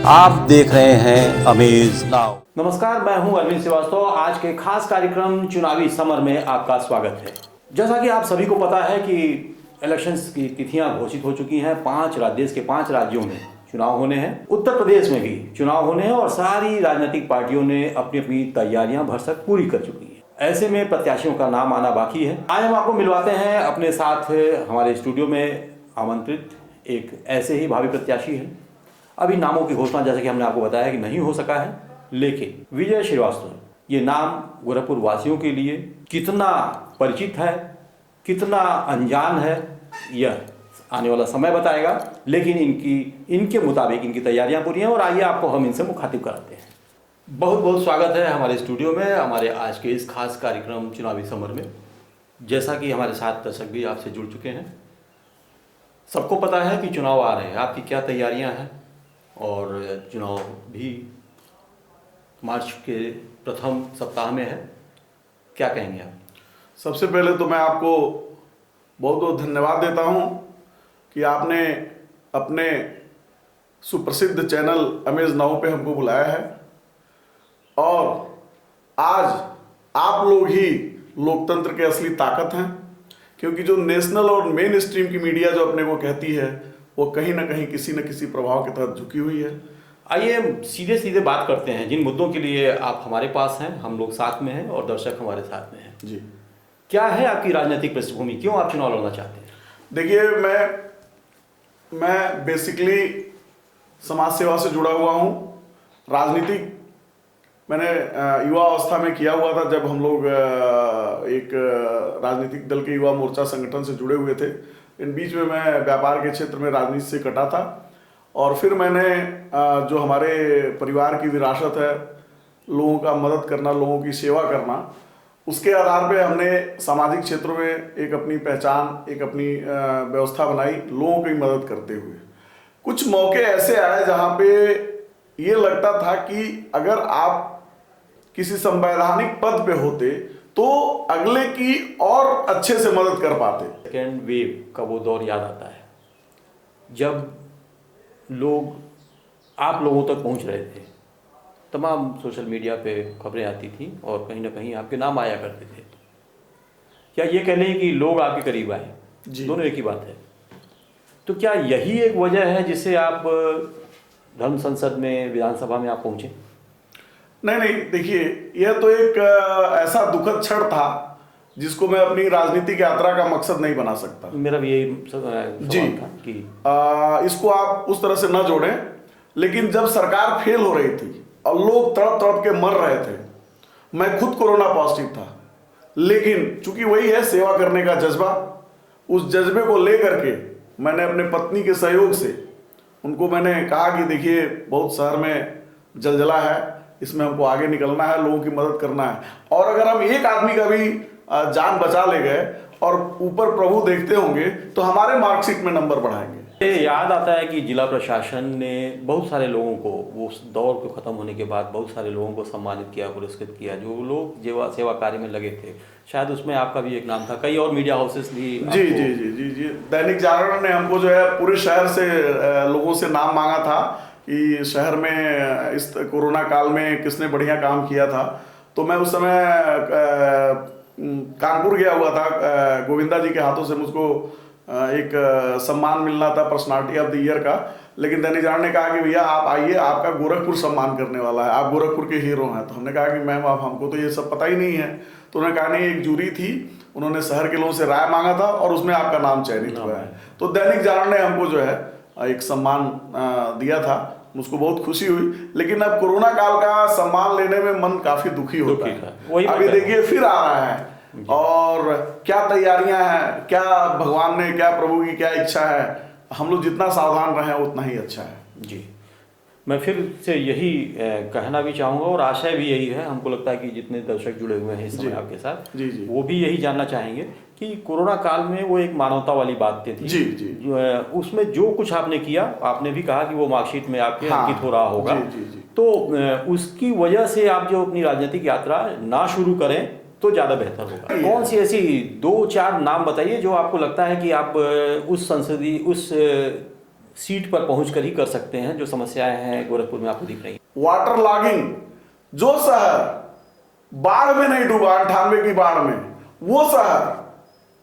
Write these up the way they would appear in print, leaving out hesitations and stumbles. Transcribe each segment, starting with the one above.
आप देख रहे हैं अमेज नाउ। नमस्कार, मैं हूं अरविंद श्रीवास्तव। आज के खास कार्यक्रम चुनावी समर में आपका स्वागत है। जैसा कि आप सभी को पता है कि इलेक्शंस की तिथियां घोषित हो चुकी हैं। देश के 5 राज्यों में चुनाव होने हैं। उत्तर प्रदेश में भी चुनाव होने हैं और सारी राजनीतिक पार्टियों ने अपनी अपनी तैयारियां भरसक पूरी कर चुकी हैं। ऐसे में प्रत्याशियों का नाम आना बाकी है। आज हम आपको मिलवाते हैं अपने साथ हमारे स्टूडियो में आमंत्रित एक ऐसे ही भावी प्रत्याशी हैं। अभी नामों की घोषणा जैसे कि हमने आपको बताया कि नहीं हो सका है, लेकिन विजय श्रीवास्तव, ये नाम गोरखपुर वासियों के लिए कितना परिचित है, कितना अनजान है, यह आने वाला समय बताएगा। लेकिन इनके मुताबिक इनकी तैयारियां पूरी हैं और आइए आपको हम इनसे मुखातिब कराते हैं। बहुत बहुत स्वागत है हमारे स्टूडियो में, हमारे आज के इस खास कार्यक्रम चुनावी समर में। जैसा कि हमारे साथ दर्शक भी आपसे जुड़ चुके हैं, सबको पता है कि चुनाव आ रहे हैं, आपकी क्या तैयारियां हैं और चुनाव भी मार्च के प्रथम सप्ताह में है, क्या कहेंगे आप? सबसे पहले तो मैं आपको बहुत बहुत धन्यवाद देता हूं कि आपने अपने सुप्रसिद्ध चैनल अमेज नाउ पे हमको बुलाया है और आज आप लोग ही लोकतंत्र के असली ताकत हैं, क्योंकि जो नेशनल और मेन स्ट्रीम की मीडिया जो अपने को कहती है वो कहीं ना कहीं किसी न किसी प्रभाव के तहत झुकी हुई है। आइए सीधे सीधे बात करते हैं जिन मुद्दों के लिए आप हमारे पास हैं, हम लोग साथ में हैं और दर्शक हमारे साथ में हैं। जी, क्या है आपकी राजनीतिक पृष्ठभूमि, क्यों आप चुनाव लड़ना चाहते हैं? देखिए, मैं बेसिकली समाज सेवा से जुड़ा हुआ हूँ। राजनीतिक मैंने युवा अवस्था में किया हुआ था, जब हम लोग एक राजनीतिक दल के युवा मोर्चा संगठन से जुड़े हुए थे। इन बीच में मैं व्यापार के क्षेत्र में राजनीति से कटा था और फिर मैंने जो हमारे परिवार की विरासत है, लोगों का मदद करना, लोगों की सेवा करना, उसके आधार पे हमने सामाजिक क्षेत्रों में एक अपनी पहचान, एक अपनी व्यवस्था बनाई, लोगों की मदद करते हुए। कुछ मौके ऐसे आए जहाँ पे ये लगता था कि अगर आप किसी संवैधानिक पद पे होते तो अगले की और अच्छे से मदद कर पाते। सेकेंड वेव का वो दौर याद आता है जब आप लोगों तक पहुंच रहे थे, तमाम सोशल मीडिया पे खबरें आती थी और कहीं ना कहीं आपके नाम आया करते थे। क्या ये कह लें कि लोग आपके करीब आए? दोनों एक ही बात है। तो क्या यही एक वजह है जिससे आप धर्म संसद में, विधानसभा में आप पहुंचे? नहीं, देखिए, यह तो एक ऐसा दुखद क्षण था जिसको मैं अपनी राजनीतिक यात्रा का मकसद नहीं बना सकता। मेरा भी यही सवाल था कि इसको आप उस तरह से न जोड़ें। लेकिन जब सरकार फेल हो रही थी और लोग तड़प तड़प के मर रहे थे, मैं खुद कोरोना पॉजिटिव था, लेकिन चूंकि वही है सेवा करने का जज्बा, उस जज्बे को लेकर के मैंने अपने पत्नी के सहयोग से उनको मैंने कहा कि देखिए, बहुत शहर में जलजला है, इसमें हमको आगे निकलना है, लोगों की मदद करना है। और अगर हम एक आदमी का भी जान बचा ले गए और ऊपर प्रभु देखते होंगे तो हमारे मार्कशीट में नंबर बढ़ाएंगे। याद आता है कि जिला प्रशासन ने बहुत सारे लोगों को, वो दौर को खत्म होने के बाद बहुत सारे लोगों को सम्मानित किया, पुरस्कृत किया, जो लोग सेवा कार्य में लगे थे। शायद उसमें आपका भी एक नाम था। कई और मीडिया हाउसेस भी जी। दैनिक जागरण ने हमको जो है पूरे शहर से लोगों से नाम मांगा था कि शहर में इस कोरोना काल में किसने बढ़िया काम किया था। तो मैं उस समय कानपुर गया हुआ था, गोविंदा जी के हाथों से मुझको एक सम्मान मिलना था, पर्सनालिटी ऑफ द ईयर का। लेकिन दैनिक जागरण ने कहा कि भैया आप आइए, आपका गोरखपुर सम्मान करने वाला है, आप गोरखपुर के हीरो हैं। तो हमने कहा कि मैम आप, हमको तो ये सब पता ही नहीं है। तो उन्होंने कहा नहीं, एक जूरी थी, उन्होंने शहर के लोगों से राय मांगा था और उसमें आपका नाम चयनित हुआ है। तो दैनिक जागरण ने हमको जो है एक सम्मान दिया था, मुझको बहुत खुशी हुई। लेकिन अब कोरोना काल का सम्मान लेने में मन काफी दुखी होता है। अभी देखिए फिर आ रहा है और क्या तैयारियां हैं, क्या भगवान ने, क्या प्रभु की क्या इच्छा है। हम लोग जितना सावधान रहें उतना ही अच्छा है। जी, मैं फिर से यही कहना भी चाहूँगा और आशय भी यही है। हमको लगता है कि जितने दर्शक जुड़े हुए हैं इस समय आपके साथ, जी, वो भी यही जानना चाहेंगे कि कोरोना काल में वो एक मानवता वाली बातें थी। जी। उसमें जो कुछ आपने किया, आपने भी कहा कि वो मार्कशीट में आपके अंकित हो रहा होगा। जी। तो उसकी वजह से आप जो अपनी राजनीतिक यात्रा ना शुरू करें तो ज़्यादा बेहतर होगा। कौन सी ऐसी 2-4 नाम बताइए जो आपको लगता है कि आप उस सीट पर पहुंचकर ही कर सकते हैं जो समस्याएं हैं गोरखपुर में आपको दिख रही हैं? वाटर लॉगिंग, जो शहर बाढ़ में नहीं डूबा 98 की बाढ़ में, वो शहर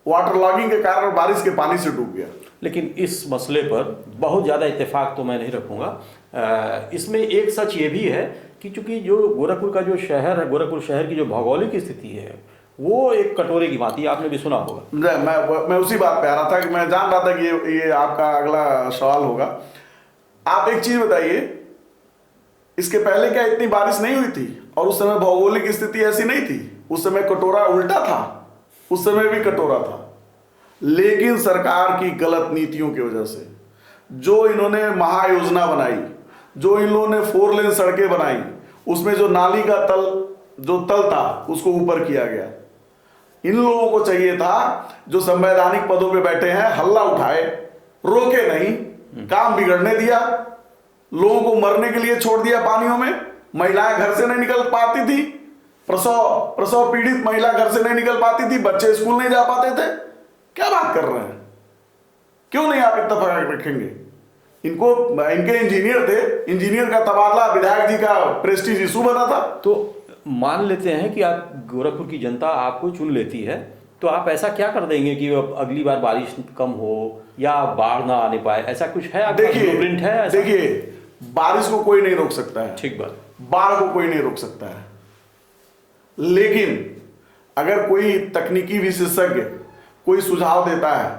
वाटर लॉगिंग के कारण बारिश के पानी से डूब गया। लेकिन इस मसले पर बहुत ज़्यादा इत्तेफाक तो मैं नहीं रखूँगा। इसमें एक सच ये भी है कि चूंकि जो गोरखपुर का जो शहर है, गोरखपुर शहर की जो भौगोलिक स्थिति है वो एक कटोरे की भांति, आपने भी सुना होगा। मैं उसी बात पे आ रहा था कि मैं जान रहा था कि ये आपका अगला सवाल होगा। आप एक चीज बताइए, इसके पहले क्या इतनी बारिश नहीं हुई थी? और उस समय भौगोलिक स्थिति ऐसी नहीं थी, उस समय कटोरा उल्टा था, उस समय भी कटोरा था। लेकिन सरकार की गलत नीतियों की वजह से, जो इन्होंने महायोजना बनाई, जो इन लोगों ने 4 लेन सड़कें बनाई, उसमें जो नाली का तल था उसको ऊपर किया गया। इन लोगों को चाहिए था जो संवैधानिक पदों पे बैठे हैं, हल्ला उठाए, रोके नहीं, काम बिगड़ने दिया, लोगों को मरने के लिए छोड़ दिया पानियों में। महिलाएं घर से नहीं निकल पाती थी, प्रसव पीड़ित महिला घर से नहीं निकल पाती थी, बच्चे स्कूल नहीं जा पाते थे। क्या बात कर रहे हैं? क्यों नहीं आप इत्तेफाक रखेंगे? इनके इंजीनियर थे, इंजीनियर का तबादला विधायक जी का प्रेस्टीज इशू बना था। तो मान लेते हैं कि आप गोरखपुर की जनता आपको चुन लेती है, तो आप ऐसा क्या कर देंगे कि अगली बार बारिश कम हो या बाढ़ ना आने पाए? ऐसा कुछ है आपका ब्लूप्रिंट है ऐसा? देखिए, बारिश को कोई नहीं रोक सकता है, ठीक बात, बाढ़ को कोई नहीं रोक सकता है। लेकिन अगर कोई तकनीकी विशेषज्ञ कोई सुझाव देता है,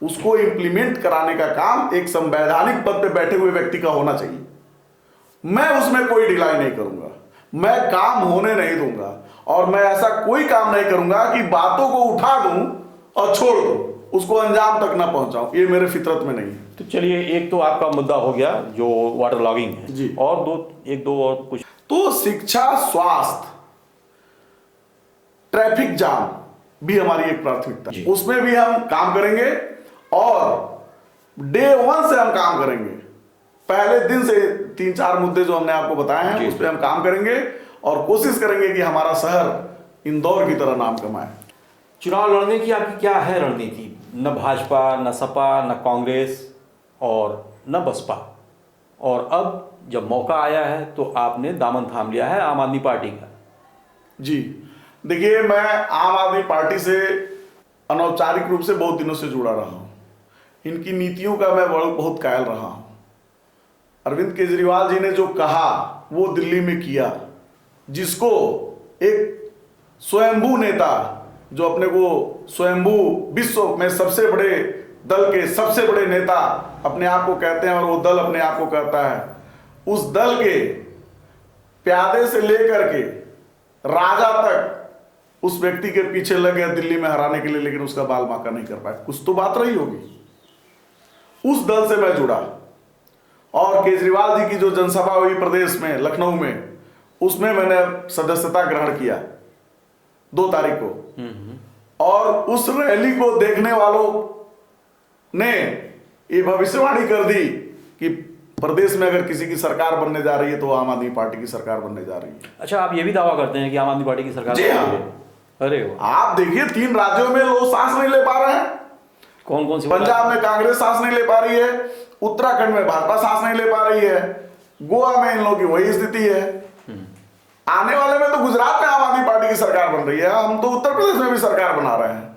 उसको इंप्लीमेंट कराने का काम एक संवैधानिक पद पे बैठे हुए व्यक्ति का होना चाहिए। मैं उसमें कोई ढिलाई नहीं करूंगा, मैं काम होने नहीं दूंगा, और मैं ऐसा कोई काम नहीं करूंगा कि बातों को उठा दूं और छोड़ दूं, उसको अंजाम तक ना पहुंचाऊं। ये मेरे फितरत में नहीं है। तो चलिए, एक तो आपका मुद्दा हो गया जो वाटर लॉगिंग है जी, और एक दो और कुछ तो शिक्षा, स्वास्थ्य, ट्रैफिक जाम भी हमारी एक प्राथमिकता है, उसमें भी हम काम करेंगे और डे 1 से हम काम करेंगे। पहले दिन से 3-4 मुद्दे जो हमने आपको बताए हैं उस पर हम काम करेंगे और कोशिश करेंगे कि हमारा शहर इंदौर की तरह नाम कमाए। चुनाव लड़ने की आपकी क्या है रणनीति? न भाजपा, न सपा, न कांग्रेस और न बसपा, और अब जब मौका आया है तो आपने दामन थाम लिया है आम आदमी पार्टी का। जी देखिए, मैं आम आदमी पार्टी से अनौपचारिक रूप से बहुत दिनों से जुड़ा रहा हूं। इनकी नीतियों का मैं बहुत कायल रहा हूं। अरविंद केजरीवाल जी ने जो कहा वो दिल्ली में किया, जिसको एक स्वयंभू नेता, जो अपने को स्वयंभू विश्व में सबसे बड़े दल के सबसे बड़े नेता अपने आप को कहते हैं और वो दल अपने आप को कहता है, उस दल के प्यादे से लेकर के राजा तक उस व्यक्ति के पीछे लग गया दिल्ली में हराने के लिए, लेकिन उसका बाल बांका नहीं कर पाए। कुछ तो बात रही होगी। उस दल से मैं जुड़ा और केजरीवाल जी की जो जनसभा हुई प्रदेश में, लखनऊ में, उसमें मैंने सदस्यता ग्रहण किया 2 तारीख को। और उस रैली को देखने वालों ने ये भविष्यवाणी कर दी कि प्रदेश में अगर किसी की सरकार बनने जा रही है तो आम आदमी पार्टी की सरकार बनने जा रही है। अच्छा, आप ये भी दावा करते हैं कि आम आदमी पार्टी की सरकार? जी हाँ। अरे आप देखिए, 3 राज्यों में लोग सांस नहीं ले पा रहे हैं। कौन कौन सी? पंजाब में कांग्रेस सांस नहीं ले पा रही है, उत्तराखंड में भाजपा सांस नहीं ले पा रही है, गोवा में इन लोगों की वही स्थिति है। आने वाले में तो गुजरात में आम आदमी पार्टी की सरकार बन रही है, हम तो उत्तर प्रदेश में भी सरकार बना रहे हैं।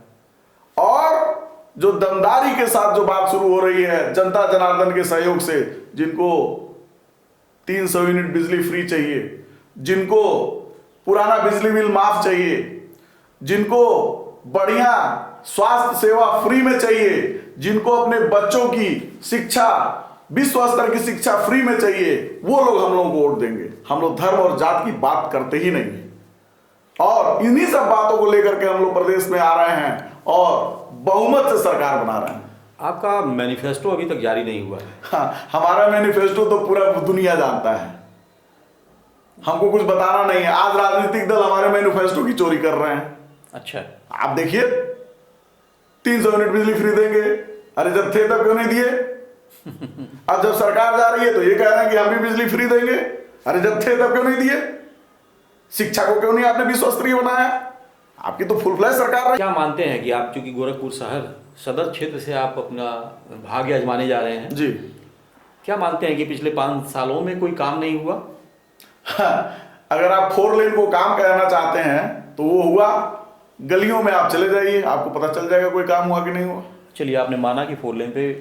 और जो दमदारी के साथ जो बात शुरू हो रही है जनता जनार्दन के सहयोग से, जिनको 300 यूनिट बिजली फ्री चाहिए, जिनको पुराना बिजली बिल माफ चाहिए, जिनको बढ़िया स्वास्थ्य सेवा फ्री में चाहिए, जिनको अपने बच्चों की शिक्षा, विश्व स्तर की शिक्षा फ्री में चाहिए, वो लोग हम लोगों को वोट देंगे। हम लोग धर्म और जात की बात करते ही नहीं है। और इन्हीं सब बातों को लेकर के हम लोग प्रदेश में आ रहे हैं और बहुमत से सरकार बना रहे हैं। आपका मैनिफेस्टो अभी तक जारी नहीं हुआ है। हाँ, हमारा मैनिफेस्टो तो पूरा दुनिया जानता है, हमको कुछ बताना नहीं है। आज राजनीतिक दल हमारे मैनिफेस्टो की चोरी कर रहे हैं। अच्छा, आप देखिए, 300 यूनिट बिजली फ्री देंगे, अरे जब थे तब क्यों नहीं दिए? अब जब सरकार जा रही है तो ये कह रहे हैं कि हम भी बिजली फ्री देंगे, अरे जब थे तब क्यों नहीं दिए? शिक्षा को क्यों नहीं आपने विश्व स्तरीय बनाया? आपकी तो फुल फ्लैश सरकार रही। क्या मानते हैं कि आप चूंकि गोरखपुर शहर सदर क्षेत्र से आप अपना भाग्य आजमाने जा रहे हैं, जी, क्या मानते हैं कि पिछले 5 सालों में कोई काम नहीं हुआ? अगर आप 4 लेन को काम करना चाहते हैं तो वो हुआ। गलियों में आप चले जाइए, आपको पता चल जाएगा कोई काम हुआ कि नहीं हुआ। चलिए, आपने माना कि 4 लेन पे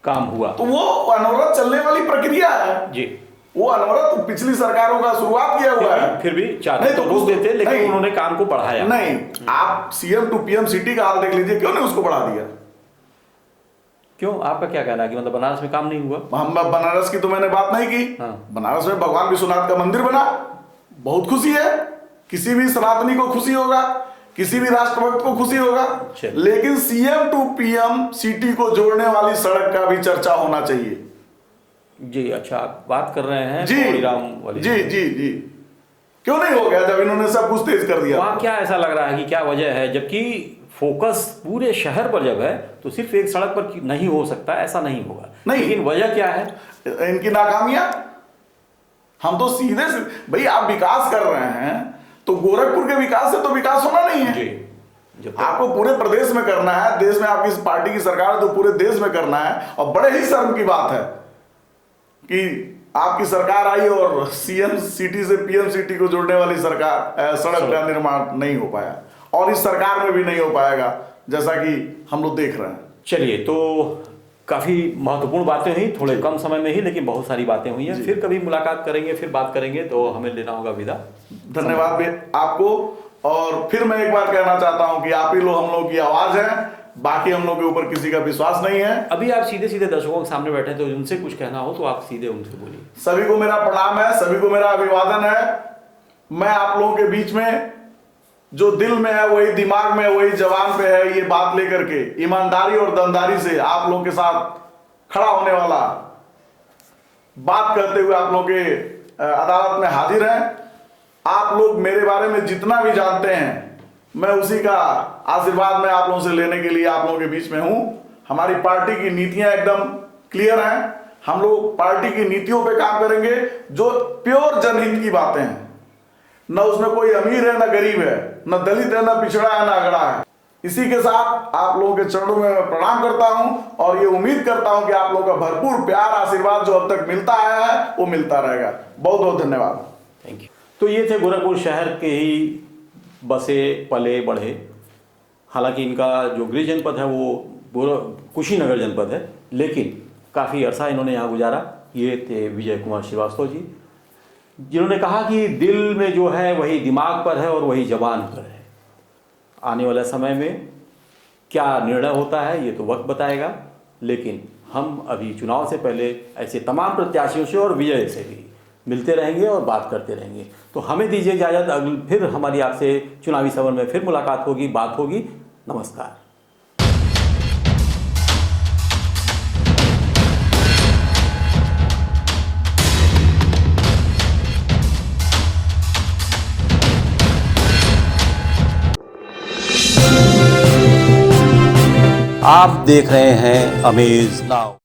काम हुआ, तो वो अनवरत चलने वाली प्रक्रिया है जी। वो अनवरत पिछली सरकारों का शुरुआत किया हुआ है। फिर भी चाहते नहीं तो रोक देते, लेकिन नहीं, उन्होंने काम को बढ़ाया। नहीं, आप सीएम टू पीएम सिटी का हाल देख लीजिए, क्यों नहीं उसको बढ़ा दिया? क्यों, आपका क्या कहना है कि मतलब बनारस में काम नहीं हुआ? हम बनारस की तो मैंने बात नहीं की। हाँ। बनारस में भगवान विश्वनाथ का मंदिर बना, बहुत खुशी है, किसी भी सनातनी को खुशी होगा, किसी भी राष्ट्रभक्त को खुशी होगा। लेकिन सीएम टू पीएम सिटी को जोड़ने वाली सड़क का भी चर्चा होना चाहिए। जी, अच्छा, आप बात कर रहे हैं जी पौड़ीराम वाली। जी जी जी, क्यों नहीं हो गया जब इन्होंने सब कुछ तेज कर दिया? वहाँ क्या ऐसा लग रहा है कि क्या वजह है, जबकि फोकस पूरे शहर पर जब है तो सिर्फ एक सड़क पर नहीं हो सकता, ऐसा नहीं होगा। नहीं, लेकिन वजह क्या है? इनकी नाकामियां। हम तो सीधे से भाई, आप विकास कर रहे हैं तो गोरखपुर के विकास से तो विकास होना नहीं है जी। आपको पूरे प्रदेश में करना है। देश में आपकी पार्टी की सरकार है तो पूरे देश में करना है। और बड़े ही शर्म की बात है कि आपकी सरकार आई और सीएम सिटी से पीएम सिटी को जोड़ने वाली सरकार सड़क का निर्माण नहीं हो पाया, और इस सरकार में भी नहीं हो पाएगा, जैसा कि हम लोग देख रहे हैं। चलिए, तो काफी महत्वपूर्ण बातें हुई थोड़े कम समय में ही, लेकिन बहुत सारी बातें हुई हैं। फिर कभी मुलाकात करेंगे, फिर बात करेंगे, तो हमें लेना होगा विदा। धन्यवाद भी आपको। और फिर मैं एक बार कहना चाहता हूं कि आप ही लोग हम लोग की आवाज है, बाकी हम लोग के ऊपर किसी का विश्वास नहीं है। अभी आप सीधे सीधे दर्शकों के सामने बैठे, तो उनसे कुछ कहना हो तो आप सीधे उनसे बोलिए। सभी को मेरा प्रणाम है, सभी को मेरा अभिवादन है। मैं आप लोगों के बीच में जो दिल में है, वही दिमाग में, वही जवान पे है, ये बात लेकर के ईमानदारी और दमदारी से आप लोगों के साथ खड़ा होने वाला, बात करते हुए आप लोगों के अदालत में हाजिर हैं। आप लोग मेरे बारे में जितना भी जानते हैं, मैं उसी का आशीर्वाद में आप लोगों से लेने के लिए आप लोगों के बीच में हूं। हमारी पार्टी की नीतियां एकदम क्लियर हैं। हम लोग पार्टी की नीतियों पे काम करेंगे जो प्योर जनहित की बातें हैं। न उसमें कोई अमीर है, न गरीब है, न दलित है, न पिछड़ा है, न अगड़ा है। इसी के साथ आप लोगों के चरणों में मैं प्रणाम करता हूं और ये उम्मीद करता हूं कि आप लोगों का भरपूर प्यार आशीर्वाद जो अब तक मिलता आया है वो मिलता रहेगा। बहुत बहुत धन्यवाद। Thank you. तो ये थे गोरखपुर शहर के ही बसे पले बढ़े। हालांकि इनका जो गृह जनपद है वो कुशीनगर जनपद है, लेकिन काफ़ी अरसा इन्होंने यहाँ गुजारा। ये थे विजय कुमार श्रीवास्तव जी, जिन्होंने कहा कि दिल में जो है वही दिमाग पर है और वही जबान पर है। आने वाले समय में क्या निर्णय होता है ये तो वक्त बताएगा, लेकिन हम अभी चुनाव से पहले ऐसे तमाम प्रत्याशियों से और विजय से भी मिलते रहेंगे और बात करते रहेंगे। तो हमें दीजिए इजाज़त, फिर हमारी आपसे चुनावी सफर में फिर मुलाकात होगी, बात होगी। नमस्कार। आप देख रहे हैं अमेज नाउ।